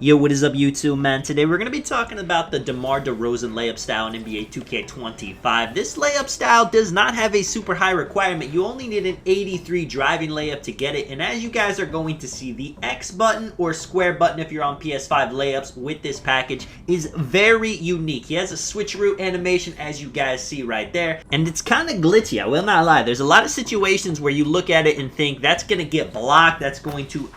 Yo, what is up YouTube, man? Today we're going to be talking about the Demar Derozan layup style in NBA 2K25. This layup style does not have a super high requirement. You only need an 83 driving layup to get it, and as you guys are going to see, the X button or square button if you're on PS5 layups with this package is very unique. He has a switcheroo animation as you guys see right there, and it's kind of glitchy, I will not lie. There's a lot of situations where you look at it and think that's going to get blocked, that's going to,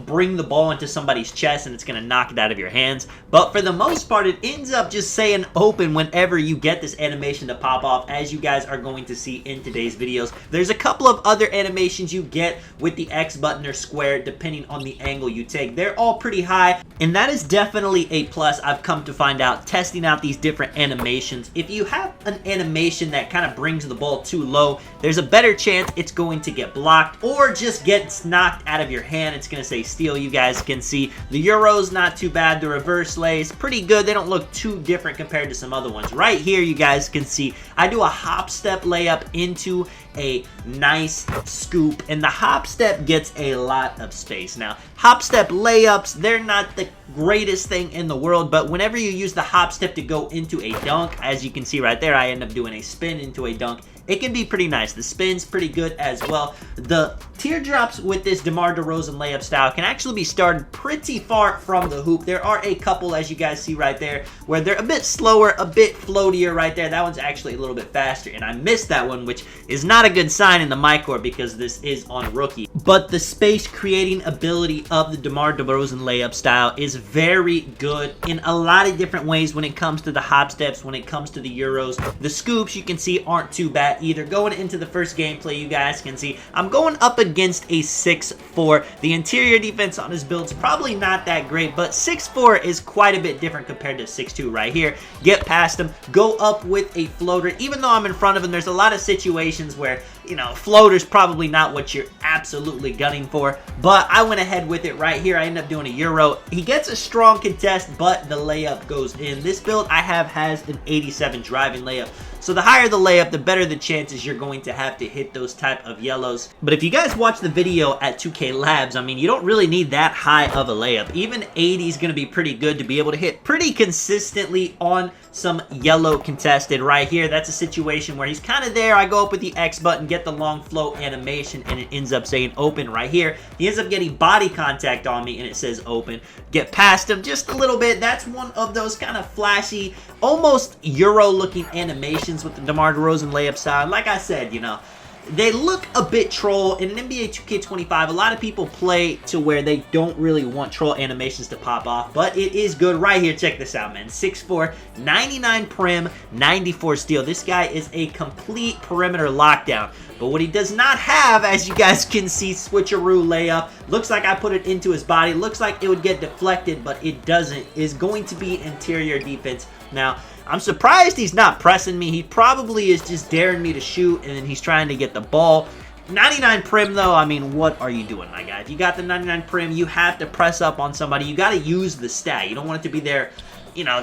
bring the ball into somebody's chest and it's going to knock it out of your hands, but for the most part it ends up just saying open whenever you get this animation to pop off, as you guys are going to see in today's videos. There's a couple of other animations you get with the X button or square depending on the angle you take. They're all pretty high, and that is definitely a plus. I've come to find out testing out these different animations. If you have an animation that kind of brings the ball too low, there's a better chance it's going to get blocked or just gets knocked out of your hand. It's going to say steal. You guys can see the Euro's not too bad. The reverse lays pretty good. They don't look too different compared to some other ones. Right here you guys can see I do a hop step layup into a nice scoop, and the hop step gets a lot of space. Now hop step layups, they're not the greatest thing in the world, but whenever you use the hop step to go into a dunk, as you can see right there, I end up doing a spin into a dunk. It can be pretty nice. The spin's pretty good as well. The teardrops with this Demar Derozan layup style can actually be started pretty far from the hoop. There are a couple, as you guys see right there, where they're a bit slower, a bit floatier right there. That one's actually a little bit faster, and I missed that one, which is not a good sign in the MyCore because this is on rookie. But the space creating ability of the Demar Derozan layup style is very good in a lot of different ways when it comes to the hop steps, when it comes to the Euros. The scoops, you can see, aren't too bad either. Going into the first gameplay, you guys can see I'm going up against a 6'4". The interior defense on his build's probably not that great, but 6'4" is quite a bit different compared to 6'2" right here. Get past him, go up with a floater. Even though I'm in front of him, there's a lot of situations where, floater's probably not what you're absolutely gunning for, but I went ahead with it right here. I end up doing a Euro. He gets a strong contest, but the layup goes in. This build I have has an 87 driving layup. So the higher the layup, the better the chances you're going to have to hit those type of yellows. But if you guys watch the video at 2K Labs, I mean, you don't really need that high of a layup. Even 80 is going to be pretty good to be able to hit pretty consistently on some yellow contested right here. That's a situation where he's kind of there. I go up with the X button, get the long float animation, and it ends up saying open right here. He ends up getting body contact on me, and it says open. Get past him just a little bit. That's one of those kind of flashy, almost Euro-looking animations with the Demar Derozan layup style. Like I said, they look a bit troll. In an NBA 2K25, a lot of people play to where they don't really want troll animations to pop off, but it is good right here. Check this out, man. 6'4", 99 prim, 94 steal. This guy is a complete perimeter lockdown. But what he does not have, as you guys can see, switcheroo layup. Looks like I put it into his body. Looks like it would get deflected, but it doesn't. Is going to be interior defense. Now, I'm surprised he's not pressing me. He probably is just daring me to shoot, and then he's trying to get the ball. 99 prim, though, I mean, what are you doing, my guy? If you got the 99 prim, you have to press up on somebody. You got to use the stat. You don't want it to be there,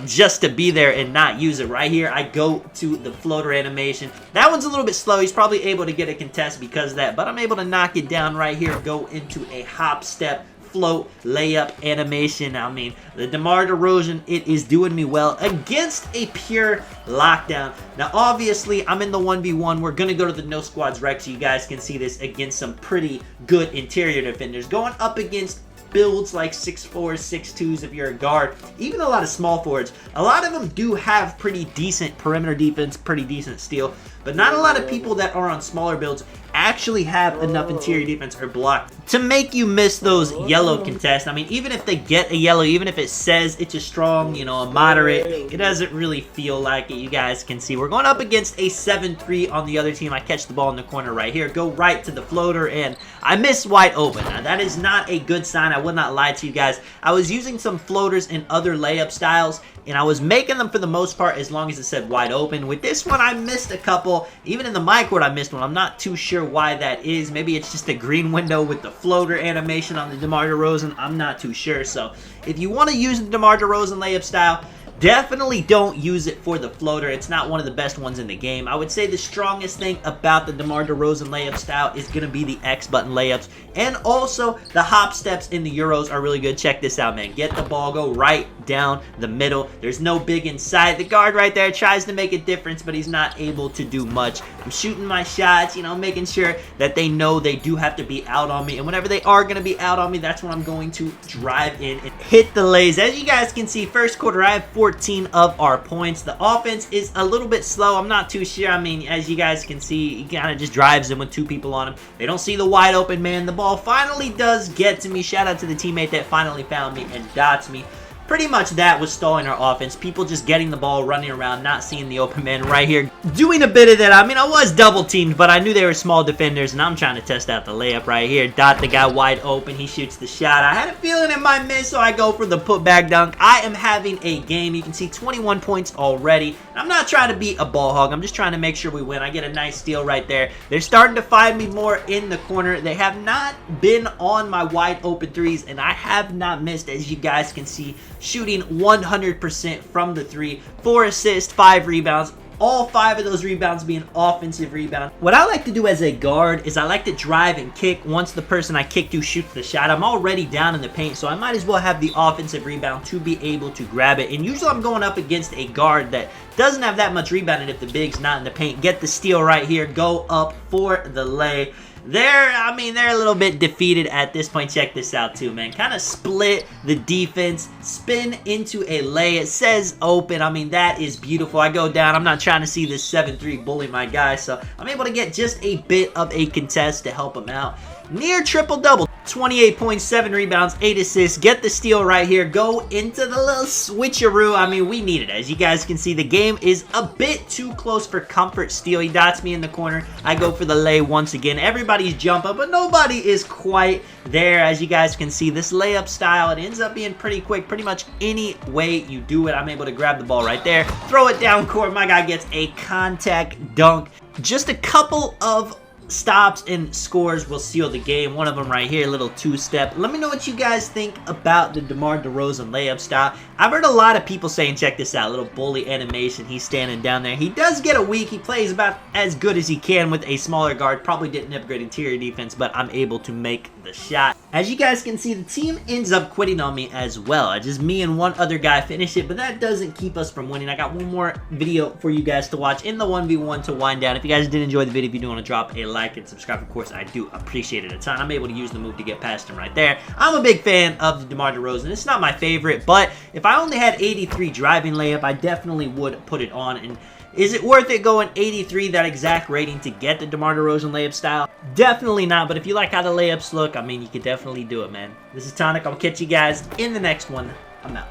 just to be there and not use it. Right here, I go to the floater animation. That one's a little bit slow. He's probably able to get a contest because of that, but I'm able to knock it down right here, go into a hop step float layup animation. I mean, the Demar Derozan, it is doing me well against a pure lockdown. Now, obviously, I'm in the 1v1. We're going to go to the no squads rec so you guys can see this against some pretty good interior defenders. Going up against builds like 6'4", 6'2s if you're a guard, even a lot of small forwards. A lot of them do have pretty decent perimeter defense, pretty decent steal, but not a lot of people that are on smaller builds actually have enough interior defense or block to make you miss those yellow contests. I mean, even if they get a yellow, even if it says it's a strong, a moderate, it doesn't really feel like it. You guys can see we're going up against a 7'3" on the other team. I catch the ball in the corner right here, go right to the floater, and I miss wide open. Now, that is not a good sign. I will not lie to you guys. I was using some floaters in other layup styles, and I was making them for the most part as long as it said wide open. With this one, I missed a couple. Even in the MyCore, I missed one. I'm not too sure why that is. Maybe it's just a green window with the floater animation on the Demar Derozan. I'm not too sure. So if you want to use the Demar Derozan layup style, Definitely don't use it for the floater. It's not one of the best ones in the game. I would say the strongest thing about the Demar Derozan layup style is going to be the X button layups. And also, the hop steps in the Euros are really good. Check this out, man. Get the ball, go right down the middle. There's no big inside. The guard right there tries to make a difference, but he's not able to do much. I'm shooting my shots, you know, making sure that they know they do have to be out on me. And whenever they are going to be out on me, that's when I'm going to drive in and hit the lays. As you guys can see, first quarter, I have 14 of our points. The offense is a little bit slow. I'm not too sure. I mean, as you guys can see, he kind of just drives in with 2 people on him. They don't see the wide open man. The ball finally does get to me. Shout out to the teammate that finally found me and dots me. Pretty much that was stalling our offense. People just getting the ball, running around, not seeing the open man right here. Doing a bit of that. I mean, I was double teamed, but I knew they were small defenders, and I'm trying to test out the layup right here. Dot the guy wide open. He shoots the shot. I had a feeling it might miss, so I go for the putback dunk. I am having a game. You can see 21 points already. I'm not trying to be a ball hog. I'm just trying to make sure we win. I get a nice steal right there. They're starting to find me more in the corner. They have not been on my wide open threes, and I have not missed, as you guys can see, shooting 100% from the 3, 4 assists, 5 rebounds. All 5 of those rebounds being offensive rebounds. What I like to do as a guard is I like to drive and kick once the person I kick to shoots the shot. I'm already down in the paint, so I might as well have the offensive rebound to be able to grab it. And usually I'm going up against a guard that doesn't have that much rebounding if the big's not in the paint. Get the steal right here. Go up for the lay. They're a little bit defeated at this point. Check this out too, man. Kind of split the defense, spin into a lay. It says open. I mean, that is beautiful. I go down. I'm not trying to see this 7-3 bully my guy, so I'm able to get just a bit of a contest to help him out. Near triple-double. 28 points, 7 rebounds, 8 assists. Get the steal right here. Go into the little switcheroo. I mean, we need it. As you guys can see, the game is a bit too close for comfort steal. He dots me in the corner. I go for the lay once again. Everybody's jumping, but nobody is quite there. As you guys can see, this layup style, it ends up being pretty quick. Pretty much any way you do it, I'm able to grab the ball right there, throw it down court. My guy gets a contact dunk. Just a couple of stops and scores will seal the game. One of them right here, a little 2-step. Let me know what you guys think about the Demar Derozan layup style. I've heard a lot of people saying, check this out, little bully animation. He's standing down there. He does get a weak. He plays about as good as he can with a smaller guard. Probably didn't upgrade interior defense, but I'm able to make the shot. As you guys can see, the team ends up quitting on me as well. Just me and one other guy finish it, but that doesn't keep us from winning. I got one more video for you guys to watch in the 1v1 to wind down. If you guys did enjoy the video, if you do want to drop a like and subscribe, of course, I do appreciate it a ton. I'm able to use the move to get past him right there. I'm a big fan of the Demar Derozan. It's not my favorite, but if I only had 83 driving layup, I definitely would put it on. And is it worth it going 83, that exact rating, to get the Demar Derozan layup style? Definitely not, but if you like how the layups look, I mean, you could definitely do it, man. This is Tonic. I'll catch you guys in the next one. I'm out.